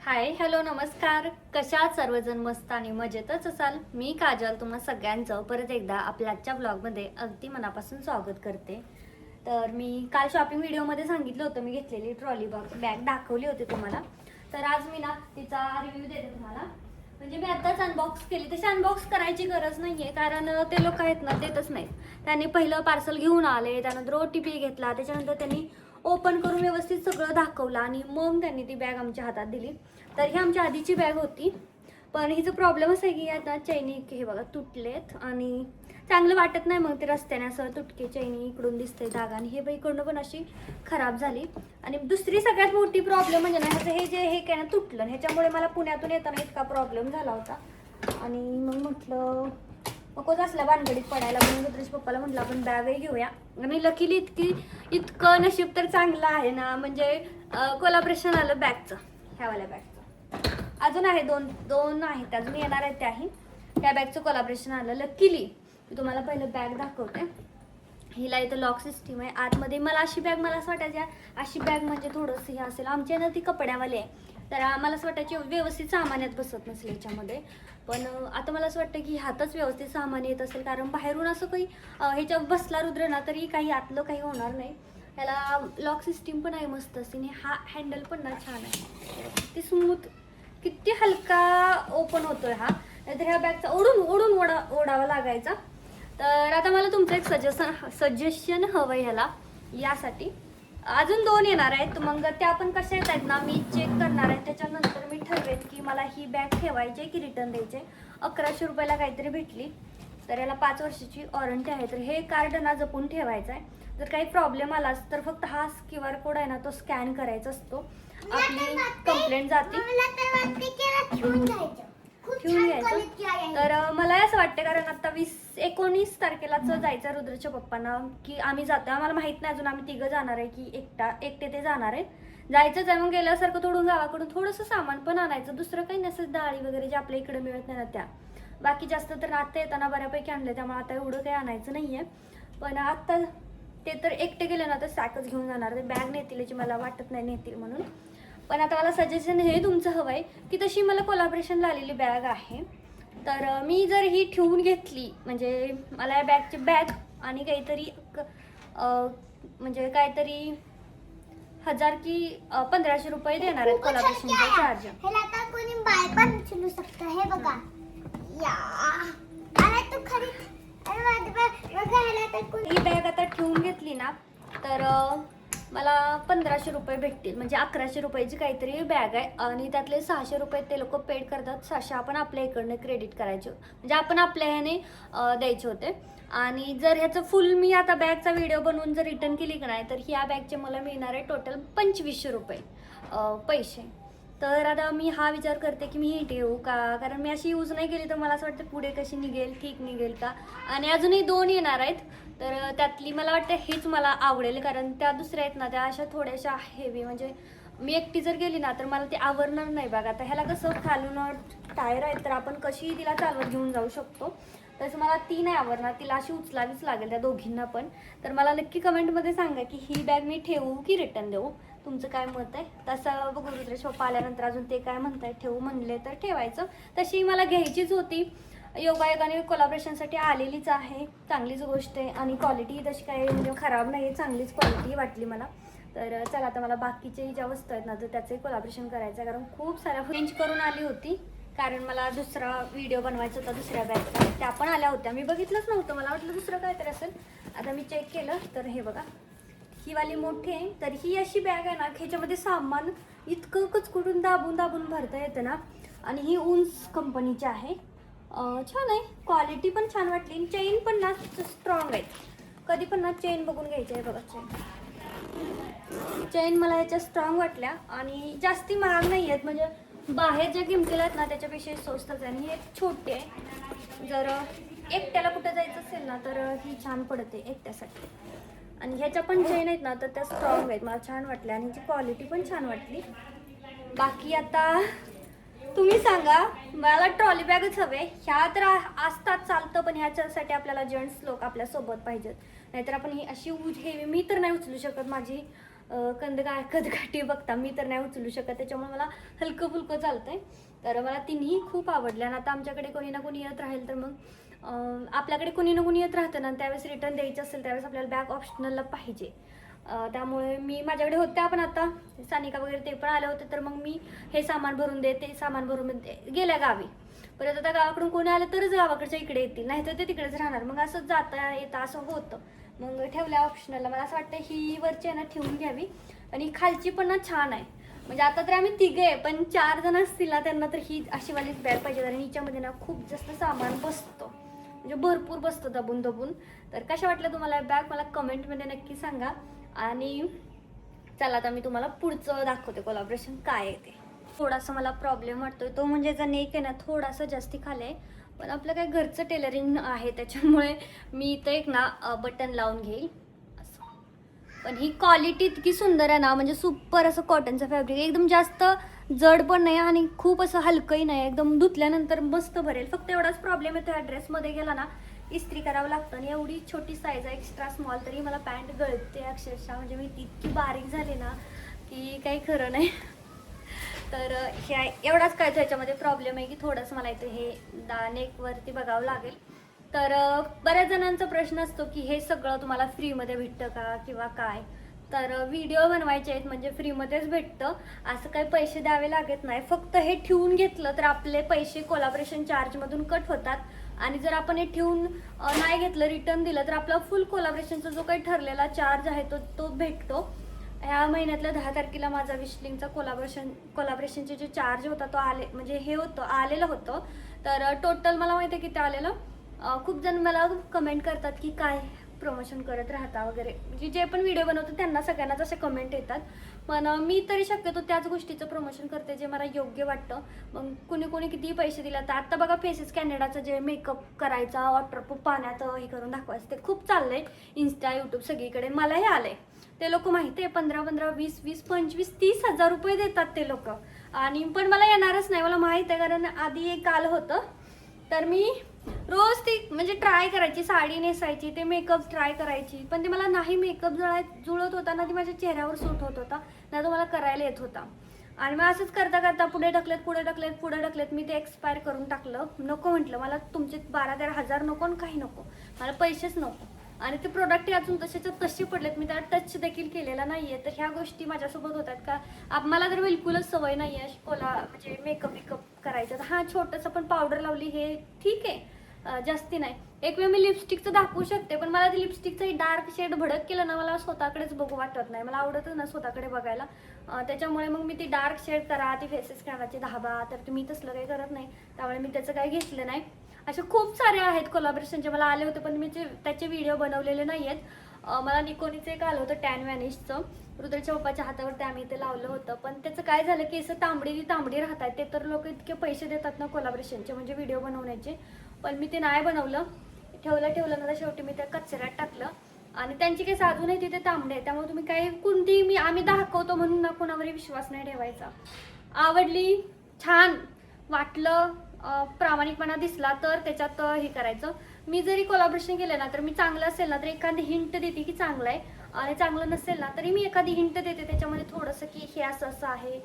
Hi hello नमस्कार. कशा आहात सर्वजण? मस्त आणि मजेतच असाल. मी काजल तुम्हा सगळ्यांचं परत एकदा आपल्या आजच्या ब्लॉगमध्ये अगदी मनापासून स्वागत करते. तर मी काल शॉपिंग व्हिडिओमध्ये सांगितलं होतं मी घेतलेली ट्रॉली बॅग दाखवली होती तुम्हाला. तर आज मी ना तिचा रिव्ह्यू देते तुम्हाला. म्हणजे मी आताच अनबॉक्स केली. तशी अनबॉक्स करायची गरज नाही आहे कारण ते लोक आहेत ना देतच नाहीत. त्यांनी पहिलं पार्सल घेऊन आले, त्यानंतर OTP घेतला, त्याच्यानंतर त्यांनी ओपन करून व्यवस्थित सगळं दाखवलं आणि मग त्यांनी ती बॅग आमच्या हातात दिली. तर ही आमच्या आधीची बॅग होती, पण हिचं प्रॉब्लेम असं आहे की आता चैनी हे बघा तुटलेत आणि चांगलं वाटत नाही. मग ते रस्त्याने असं तुटके चैनी इकडून दिसते धागा आणि हे इकडून पण अशी खराब झाली. आणि दुसरी सगळ्यात मोठी प्रॉब्लेम म्हणजे ना ह्याचं हे जे हे काय ना तुटलं, ह्याच्यामुळे मला पुण्यातून येताना इतका प्रॉब्लेम झाला होता. आणि मग म्हटलं नकोच असल्या भानगडीत पडायला, म्हणून रुद्रेश पप्पाला म्हटलं आपण बॅगही घेऊया. आणि लकीली इतकं नशीब तर चांगलं आहे ना, म्हणजे कोलॅबरेशन आलं बॅगचं, ह्यावाल्या बॅगचं. अजून आहे दोन आहेत अजून येणार आहेत त्याही. त्या बॅगचं कोलॅबरेशन आलं लकीली. मी तुम्हाला पहिलं बॅग दाखवते. हिला इथं लॉक सिस्टीम आहे आतमध्ये. मला अशी बॅग मला असं वाटायची अशी बॅग म्हणजे थोडंसं हे असेल. आमच्या ना ती कपड्यावाली आहे, तर मला असं वाटायची व्यवस्थित सामान्यात बसत नसेल याच्यामध्ये. पण आता मला असं वाटतं की ह्यातच व्यवस्थित सामान येत असेल, कारण बाहेरून असं काही ह्याच्या बसला रुद्र ना तरी काही आतलं काही होणार नाही. त्याला लॉक सिस्टीम पण आहे मस्त अशी. आणि हा हँडल पण ना छान आहे, किती स्मूथ, किती हलका ओपन होतोय हा. नाहीतर ह्या बॅगचा ओढून ओढावा लागायचा. तर आता मला तुमचं एक सजेशन हवं आहे ह्याला यासाठी. अजून 2 येणार आहेत, मग त्या पण कशा येत आहेत ना मी चेक करणार आहे. त्याच्यानंतर मी ठरवेन की मला ही बॅग ठेवायची की रिटर्न द्यायचे. 1100 रुपयाला काहीतरी भेटली. तर याला 5 वर्षाची वॉरंटी आहे. तर हे कार्ड ना जपून ठेवायचं आहे. जर काही प्रॉब्लेम आलाच तर फक्त हा QR कोड आहे ना तो स्कॅन करायचा असतो, आपली कंप्लेंट जाते. ठेवून घ्यायचं. तर मला असं वाटतं कारण आता 19 तारखेलाच जायचं रुद्रच्या पप्पांना की आम्ही जातो. आम्हाला माहित नाही अजून आम्ही 3घं जाणार आहे की एकटे ते जाणार आहेत. जायचंच आहे. मग गेल्यासारखं थोडून गावाकडून थोडंसं सामान पण आणायचं, दुसरं काही नसेल डाळी वगैरे जे आपल्या इकडे मिळत नाही ना त्या. बाकी जास्त तर आता येताना बऱ्यापैकी आणले, त्यामुळे आता एवढं काही आणायचं नाहीये. पण आता ते तर एकटे गेले ना तर सॅकच घेऊन जाणार. ते बॅग नेतील याची मला वाटत नाही नेतील म्हणून. पण आता मला सजेशन हे तुमचं हवं आहे की तशी मला कोलॅबरेशनला आलेली बॅग आहे. तर मी जर ही ठेवून घेतली म्हणजे मला या बॅगची बॅग आणि काहीतरी म्हणजे काहीतरी 1000 की 1500 रुपये देणार आहेत कोलॅबरेशनचा चार्ज. ह्याला आता कोणी बाय पण उचलू शकतं. हे बघा या अरे तू खरी अरे बघा ह्याला आता ही बॅग आता ठेवून घेतली ना तर मला 1500 रुपये भेटतील. म्हणजे 1100 रुपयाची काहीतरी बॅग आहे आणि त्यातले 600 रुपये ते लोक पेड करतात. 600 आपण आपल्या इकडनं क्रेडिट करायचे, म्हणजे आपण आपल्या ह्याने द्यायचे होते. आणि जर ह्याचं फुल मी आता बॅगचा व्हिडिओ बनवून जर रिटर्न केली का नाही तर ह्या बॅगचे मला मिळणार आहे टोटल 2500 रुपये पैसे. तर आता मी हा विचार करते की मी ही ठेवू का, कारण मी अशी यूज नाही केली तर मला असं वाटतं पुढे कशी निघेल, ठीक निघेल का. आणि अजूनही 2 येणार आहेत. तर त्यातली मला वाटतं हेच मला आवडेल, कारण त्या दुसऱ्या आहेत ना त्या अशा थोड्याशा हेवी, म्हणजे मी एकटी जर गेली ना तर मला ते आवडणार नाही. बघा आता ह्याला कसं खालून टायर आहेत तर आपण कशी तिला चालवत घेऊन जाऊ शकतो. तसं मला ती नाही आवडणार, तिला अशी उचलावीच लागेल त्या दोघींना पण. तर मला नक्की कमेंटमध्ये सांगा की ही बॅग मी ठेवू की रिटर्न देऊ, तुमचं काय मत आहे. तसं बघू रुद्रेश पप्पा आल्यानंतर अजून ते काय म्हणताय, ठेवू म्हणले तर ठेवायचं. तशी मला घ्यायचीच होती. योगायोगाने कोलॅबरेशनसाठी आलेलीच आहे, चांगलीच गोष्ट आहे. आणि क्वालिटी तशी काही म्हणजे खराब नाही आहे, चांगलीच क्वालिटी वाटली मला. तर चला आता मला बाकीचे ज्या वस्तू आहेत ना तर त्याचंही कोलॅबरेशन करायचं आहे, कारण खूप साऱ्या चेंज करून आली होती. कारण मला दुसरा व्हिडिओ बनवायचा होता दुसऱ्या बॅगचा, त्या पण आल्या होत्या. मी बघितलंच नव्हतं, मला वाटलं दुसरं काय तर असेल. आता मी चेक केलं तर हे बघा ही वाली मोठी आहे. तर ही अशी बॅग आहे ना ह्याच्यामध्ये सामान इतकं कचकुटून दाबून भरता येतं ना. आणि ही उन्स कंपनीची आहे. छान आहे, क्वालिटी पण छान वाटली. चेन पण ना स्ट्रॉंग आहे. कधी पण ना चेन बघून घ्यायची आहे. बघा चेन मला ह्याच्या स्ट्रॉंग वाटल्या आणि जास्ती महाग नाही आहेत, म्हणजे बाहेर ज्या किमतीला आहेत ना त्याच्यापेक्षा स्वस्तच आहे. आणि ही एक छोटी आहे, जर एकट्याला कुठं जायचं असेल ना तर ही छान पडते एकट्यासाठी. आणि ह्याच्या पण चेन आहेत ना तर त्या स्ट्रॉंग आहेत, मला छान वाटल्या आणि ह्याची क्वालिटी पण छान वाटली. बाकी आता तुम्ही सांगा, मला ट्रॉली बॅगच हवे. ह्या तर असतात चालतं, पण ह्याच्यासाठी आपल्याला जेंट्स लोक आपल्या सोबत पाहिजेत. नाहीतर आपण ही अशी हेवी मी तर नाही उचलू शकत. माझी कदकाठी बघता मी तर नाही उचलू शकत, त्याच्यामुळे मला हलकं फुलकं चालतंय. तर मला तिन्ही खूप आवडल्या. आणि आता आमच्याकडे कोणी ना कोणी येत राहील तर मग आपल्याकडे कोणी ना कोणी येत राहतं ना, त्यावेळेस रिटर्न द्यायचं असेल त्यावेळेस आपल्याला बॅग ऑप्शनलला पाहिजे. त्यामुळे मी माझ्याकडे होत्या, पण आता सानिका वगैरे ते पण आले होते, तर मग मी हे सामान भरून दे ते सामान भरून दे गेल्या गावी. परत आता गावाकडून कोणी आलं तरच गावाकडच्या इकडे येतील, नाही तर ते तिकडेच राहणार. मग असं जाता येतं असं होतं. मग ठेवल्या ऑप्शनलला. मला असं वाटतं ही वरची आहे ना ठेवून घ्यावी, आणि खालची पण ना छान आहे. म्हणजे आता तर आम्ही तिघे आहे, पण 4 जण असतील ना त्यांना तर ही अशी वालीच बॅग पाहिजे. आणि हिच्यामध्ये ना खूप जास्त सामान बसतं, म्हणजे भरपूर बसतं दबून दबून. तर कशा वाटलं तुम्हाला बॅग मला कमेंटमध्ये नक्की सांगा. आणि चला आता मी तुम्हाला पुढचं दाखवते कोलॅबोरेशन काय आहे ते. थोडासा मला प्रॉब्लेम वाटतोय तो म्हणजे जर नेक आहे ना थोडासा जास्ती खाली आहे, पण आपलं काय घरचं टेलरिंग आहे त्याच्यामुळे मी इथं एक ना बटन लावून घेईल असं. पण ही क्वालिटी इतकी सुंदर आहे ना, म्हणजे सुपर असं कॉटनचं फॅब्रिक, एकदम जास्त जड पण नाही आणि खूप असं हलकंही नाही, एकदम धुतल्यानंतर मस्त भरेल. फक्त एवढाच प्रॉब्लेम येतो या ड्रेसमध्ये गेला ना इस्त्री करावं लागतं. आणि एवढी छोटी साईज आहे एक्स्ट्रा स्मॉल, तरी मला पॅन्ट गळते अक्षरशः. म्हणजे मी इतकी बारीक झाले ना की काही खरं नाही. तर ह्या एवढाच काय त्याच्यामध्ये प्रॉब्लेम आहे की थोडंसं मला इथं हे नेकवरती बघावं लागेल. तर बऱ्याच जणांचा प्रश्न असतो की हे सगळं तुम्हाला फ्रीमध्ये भेटतं का किंवा काय. तर व्हिडिओ बनवायचे आहेत म्हणजे फ्रीमध्येच भेटतं, असं काही पैसे द्यावे लागत नाही. फक्त हे ठेवून घेतलं तर आपले पैसे कोलॅबोरेशन चार्जमधून कट होतात. आणि जर आपण हे ठेवून नाही घेतलं रिटर्न दिलं तर आपला फुल कोलॅबोरेशनचा जो काही ठरलेला चार्ज आहे तो भेटतो. ह्या महिन्यातल्या 10 तारखेला माझा विशलिंगचा कोलॅबोरेशनचे जे चार्ज होता तो म्हणजे हे आलेलं होतं. तर टोटल मला माहिती आहे किती आलेलं. खूप जण मला कमेंट करतात की काय प्रमोशन करत राहता वगैरे, म्हणजे जे पण व्हिडिओ बनवतो त्यांना सगळ्यांनाच असे कमेंट येतात. पण मी तरी शक्यतो त्याच गोष्टीचं प्रमोशन करते जे मला योग्य वाटतं. मग कुणी कितीही पैसे दिला तर आता बघा फेसेस कॅनडाचं जे मेकअप करायचा वॉटरप्रूफ पाण्यात हे करून दाखवायचं ते खूप चाललंय इंस्टा यूट्यूब सगळीकडे. मलाही आलंय. ते लोक माहिती आहे 15-15, 20-20, 25-30 हजार रुपये देतात ते लोक. आणि पण मला येणारच नाही, मला माहित आहे. कारण आधी एक आलं होतं तर मी रोज ती म्हणजे ट्राय करायची, साडी नेसायची, ते मेकअप ट्राय करायची, पण ते मला नाही मेकअप जुळत होता ना, ती माझ्या चेहऱ्यावर सूट होत होता ना, तो मला करायला येत होता. आणि मग असंच करता करता पुढे ढकलत मी ते एक्सपायर करून टाकलं. नको म्हटलं, मला तुमचे 12-13 हजार नको आणि काही नको, मला पैसेच नको. आणि ते प्रोडक्ट अजून तसेच्या तसे पडलेत, मी त्याला टच देखील केलेला नाहीये. तर ह्या गोष्टी माझ्यासोबत होतात का मला तर बिलकुलच सवय नाहीये अशी म्हणजे मेकअप करायचं. हां छोटंसं पण पावडर लावली हे ठीक आहे, जास्ती नाही. एक वेळ मी लिपस्टिकचं दाखवू शकते, पण मला ते लिपस्टिकचं डार्क शेड भडक केलं ना मला स्वतःकडेच बघू वाटत नाही, मला आवडतच ना स्वतःकडे बघायला. त्याच्यामुळे मग मी ती डार्क शेड करा, ती फेसेस करायची धाबा, तर तुम्ही तसलं काही करत नाही, त्यामुळे मी त्याचं काही घेतलं नाही. असे खूप सारे आहेत कोलॅबोरेशनचे मला आले होते, पण मी त्याचे व्हिडिओ बनवलेले नाही आहेत. मला निकोनीचं एक आलं होतं टॅन व्हॅनिशचं, रुद्रच्या पप्पाच्या हातावरती आम्ही ते लावलं होतं. पण त्याचं काय झालं की असं तांबडी राहतात ते, तर लोक इतके पैसे देतात ना कोलॅबोरेशनचे म्हणजे व्हिडिओ बनवण्याचे. पण मी ते नाही बनवलं, ठेवलं ना, शेवटी मी त्या कचऱ्यात टाकलं. आणि त्यांची काही अजूनही तिथे तांबडे आहे, त्यामुळे तुम्ही काही कोणती आम्ही दाखवतो म्हणून ना कोणावरही विश्वास नाही ठेवायचा. आवडली, छान वाटलं, प्रामाणिकपणा दिसला तर त्याच्यात हे करायचं. मी जरी कोलॅबोरेशन केलं ना तर मी चांगलं असेल ना तर एखादी हिंट देते की चांगलं आहे, आणि चांगलं नसेल ना तरी मी एखादी हिंट देते त्याच्यामध्ये थोडंसं की हे असं आहे,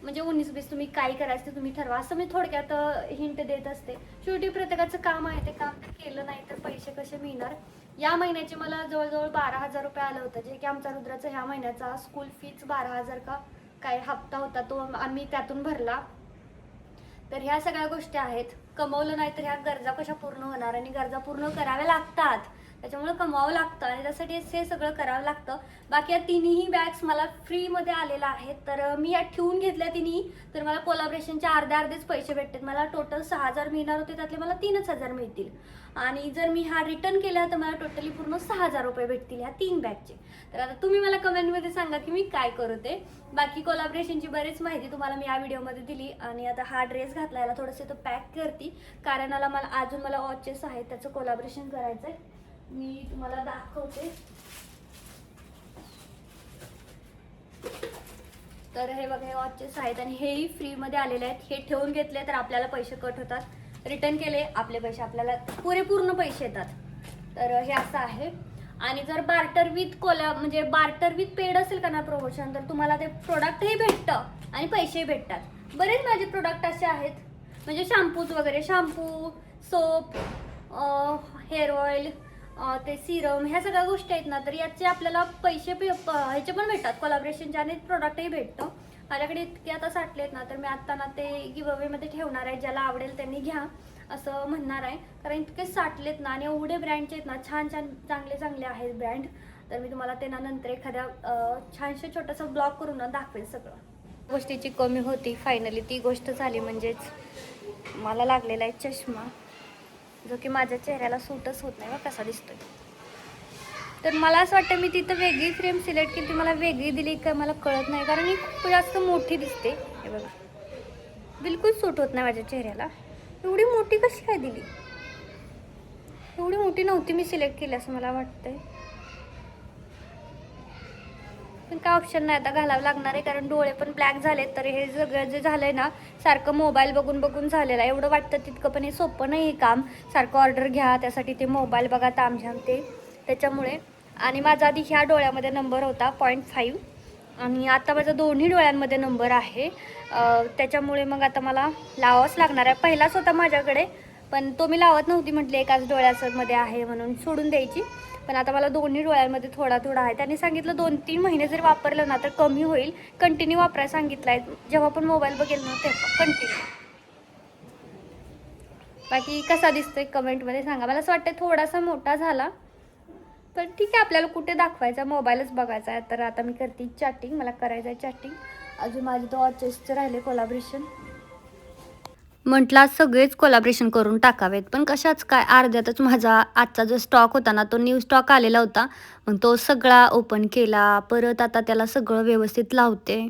म्हणजे 19-20 तुम्ही काय करायचं ते तुम्ही ठरवा, असं मी थोडक्यात हिंट देत असते. शेवटी प्रत्येकाचं काम आहे, ते काम केलं नाही तर पैसे कसे मिळणार. या महिन्याचे मला जवळजवळ 12,000 रुपये आलं होतं, जे की आमचा रुद्राचा ह्या महिन्याचा स्कूल फीच 12,000 का काय हप्ता होता तो आम्ही त्यातून भरला. तर ह्या सगळ्या गोष्टी आहेत. कमवलं नाही तर ह्या गरजा कशा पूर्ण होणार, आणि गरजा पूर्ण कराव्या लागतात, त्याच्यामुळे कमवावं लागतं आणि त्यासाठी हे सगळं करावं लागतं. बाकी या तिन्ही बॅग्स मला फ्रीमध्ये आलेल्या आहेत. तर मी या ठेवून घेतल्या तिन्ही, तर मला कोलॅबोरेशनचे अर्धेच पैसे भेटतात. मला टोटल 6,000 मिळणार होते, त्यातले मला 3,000 मिळतील. आणि जर मी हा रिटर्न केला तर मला टोटली पूर्ण 6,000 रुपये भेटतील ह्या 3 बॅगचे. तर आता तुम्ही मला कमेंटमध्ये सांगा की मी काय करू ते. बाकी कोलॅबोरेशनची बरीच माहिती तुम्हाला मी या व्हिडिओमध्ये दिली. आणि आता हा ड्रेस घातला, याला थोडंसं तो पॅक करते, कारण मला वॉचेस आहेत त्याचं कोलॅबोरेशन करायचं आहे. मी तुम्हाला दाखवते. तर हे बघा, हे वॉचेस आहेत आणि हेही फ्रीमध्ये आलेले आहेत. हे ठेवून घेतले तर आपल्याला पैसे कट होतात, रिटर्न केले आपले पैसे आपल्याला पूर्ण पैसे येतात. तर हे असं आहे. आणि जर बार्टर विथ म्हणजे बार्टर विथ पेड असेल का ना प्रमोशन, तर तुम्हाला ते प्रोडक्टही भेटतं आणि पैसेही भेटतात. बरेच माझे प्रोडक्ट असे आहेत, म्हणजे शॅम्पूज वगैरे, शॅम्पू, सोप, हेअर ऑइल, ते सिरम, ह्या सगळ्या गोष्टी आहेत ना, तर याचे आपल्याला पैसे ह्याचे पण भेटतात कोलॅबरेशनचे आणि प्रोडक्टही भेटतं. माझ्याकडे इतके आता साठले आहेत ना, तर मी आता ना ते गिव्हअवेमध्ये ठेवणार आहे. ज्याला आवडेल त्यांनी घ्या असं म्हणणार आहे, कारण इतके साठलेत ना आणि एवढे ब्रँडचे आहेत ना, छान छान चांगले चांगले आहेत ब्रँड. तर मी तुम्हाला ते ना नंतर एखाद्या छानशा छोटासा ब्लॉग करून ना दाखवेल. सगळं गोष्टीची कमी होती, फायनली ती गोष्ट झाली. म्हणजेच मला लागलेला आहे चष्मा, जो की माझ्या चेहऱ्याला सूटच होत नाही. कसा दिसतोय, तर मला असं वाटतं मी तिथं वेगळी फ्रेम सिलेक्ट केली, ती मला वेगळी दिली का मला कळत नाही, कारण ही खूप जास्त मोठी दिसते. हे बघा, बिलकुल सूट होत नाही माझ्या चेहऱ्याला. एवढी मोठी कशी काय दिली? एवढी मोठी नव्हती मी सिलेक्ट केली असं मला वाटतंय, पण काय ऑप्शन नाही, आता घालावं लागणार आहे, कारण डोळे पण ब्लॅक झालेत. तर हे सगळं जे झालंय ना, सारखं मोबाईल बघून बघून झालेलं आहे. एवढं वाटतं तितकं, पण हे सोपं नाही काम. सारखं ऑर्डर घ्या, त्यासाठी ते मोबाईल बघा, तामझाम ते, त्याच्यामुळे. आणि माझा आधी ह्या डोळ्यामध्ये नंबर होता 0.5 आणि आता माझा दोन्ही डोळ्यांमध्ये नंबर आहे. त्याच्यामुळे मग आता मला लावावंच लागणार आहे. पहिलाच होता माझ्याकडे, पण तो मी लावत नव्हती, म्हटले एकाच डोळ्यामध्ये आहे म्हणून सोडून द्यायची. पण आता मला दोन्ही डोळ्यांमध्ये थोडा थोडा आहे. त्यांनी सांगितलं 2-3 महिने जरी वापरलं ना तर कमी होईल. कंटिन्यू वापरायला सांगितलं आहे, जेव्हा पण मोबाईल बघेल ना तेव्हा कंटिन्यू. बाकी कसा दिसतोय कमेंटमध्ये सांगा. मला असं वाटतं थोडासा मोठा झाला, पण ठीक आहे, आपल्याला कुठे दाखवायचा, मोबाईलच बघायचा आहे. तर आता मी करते चॅटिंग, मला करायचं आहे चॅटिंग. अजून माझे तो ऑर्चेसचे राहिले कोलॅबरेशन. म्हटलं आज सगळेच कोलॅबरेशन करून टाकावेत, पण कशाच काय, अर्ध्यातच माझा आजचा जो स्टॉक होता ना, तो न्यू स्टॉक आलेला होता. मग तो सगळा ओपन केला, परत आता त्याला सगळं व्यवस्थित लावते.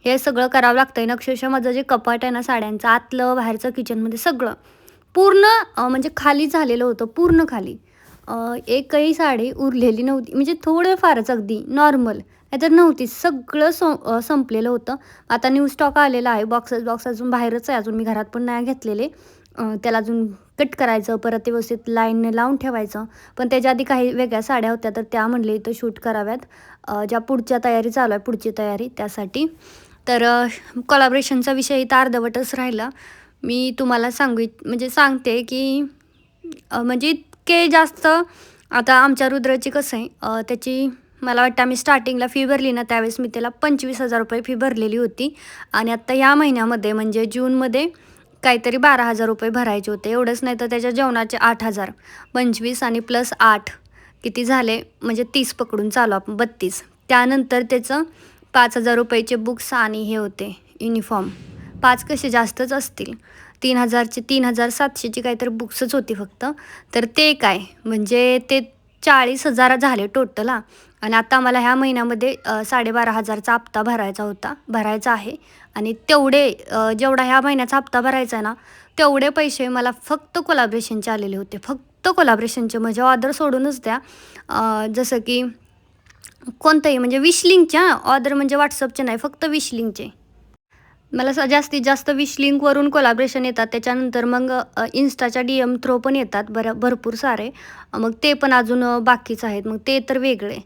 हे सगळं करावं लागतंय ना. अक्षरशः माझं जे कपाट आहे ना साड्यांचं, आतलं बाहेरचं किचनमध्ये सगळं पूर्ण म्हणजे खाली झालेलं होतं, पूर्ण खाली. एकही साडी उरलेली नव्हती, म्हणजे थोडंफारच अगदी नॉर्मल, नाहीतर नव्हती. सगळं संपलेलं होतं. आता न्यू स्टॉक आलेला आहे. बॉक्स अजून बाहेरच आहे, अजून मी घरात पण नाही घेतलेले. त्याला अजून कट करायचं, परत ते व्यवस्थित लाईनने लावून ठेवायचं. पण त्याच्या आधी काही वेगळ्या साड्या होत्या, तर त्या म्हणले इथं शूट कराव्यात, ज्या पुढच्या तयारी चालू आहे, पुढची तयारी त्यासाठी. तर कोलॅबरेशनचा विषय इथं अर्धवटच राहिला. मी तुम्हाला सांगते की म्हणजे इतके जास्त, आता आमच्या रुद्राची कसं आहे, त्याची मला वाटतं आम्ही स्टार्टिंगला फी भरली ना, त्यावेळेस मी त्याला 25,000 रुपये फी भरलेली होती. आणि आत्ता ह्या महिन्यामध्ये म्हणजे जूनमध्ये काहीतरी 12,000 रुपये भरायचे होते. एवढंच नाही तर त्याच्या जेवणाचे 8,000, 25 आणि प्लस 8 किती झाले, म्हणजे 30 पकडून चालू आपण, 32. त्यानंतर त्याचं 5,000 रुपयाचे बुक्स आणि हे होते युनिफॉर्म. 5 कसे जास्तच असतील, 3,700ची काहीतरी बुक्सच होती फक्त. तर ते काय म्हणजे ते 40,000 झाले टोटल. आणि आता मला ह्या महिन्यामध्ये 12,500चा हप्ता भरायचा आहे. आणि तेवढे जेवढा ह्या महिन्याचा हप्ता भरायचा आहे ना, तेवढे पैसे मला फक्त कोलॅबरेशनचे आलेले होते. फक्त कोलॅबरेशनचे, म्हणजे ऑर्डर सोडूनच द्या. जसं की कोणतंही, म्हणजे विश लिंकच्या ऑर्डर, म्हणजे व्हॉट्सअपचे नाही, फक्त विश लिंकचे. मला जास्तीत जास्त विश लिंकवरून कोलॅबरेशन येतात. त्याच्यानंतर मग इन्स्टाच्या DM थ्रू पण येतात भरपूर सारे. मग ते पण अजून बाकीच आहेत, मग ते तर वेगळे.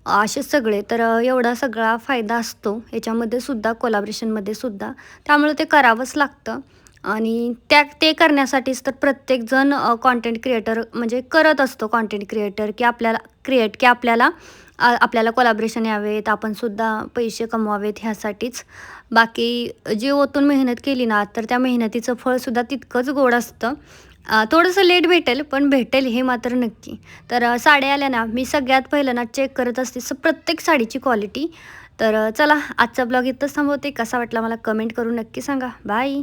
असे सगळे, तर एवढा सगळा फायदा असतो याच्यामध्ये सुद्धा, कोलॅबरेशनमध्ये सुद्धा. त्यामुळे ते करावंच लागतं. आणि ते करण्यासाठीच तर प्रत्येकजण कॉन्टेंट क्रिएटर म्हणजे करत असतो. कॉन्टेंट क्रिएटर की आपल्याला कोलॅबरेशन यावेत, आपण सुद्धा पैसे कमवावेत, ह्यासाठीच. बाकी जे ओतून मेहनत केली ना, तर त्या मेहनतीचं फळसुद्धा तितकंच गोड असतं. थोडंसं लेट भेटेल, पण भेटेल हे मात्र नक्की. तर साड्या आल्या ना, मी सगळ्यात पहिलं ना चेक करत असते प्रत्येक साडीची क्वालिटी. तर चला, आजचा ब्लॉग इथंच थांबवते. कसा वाटला मला कमेंट करून नक्की सांगा. बाय.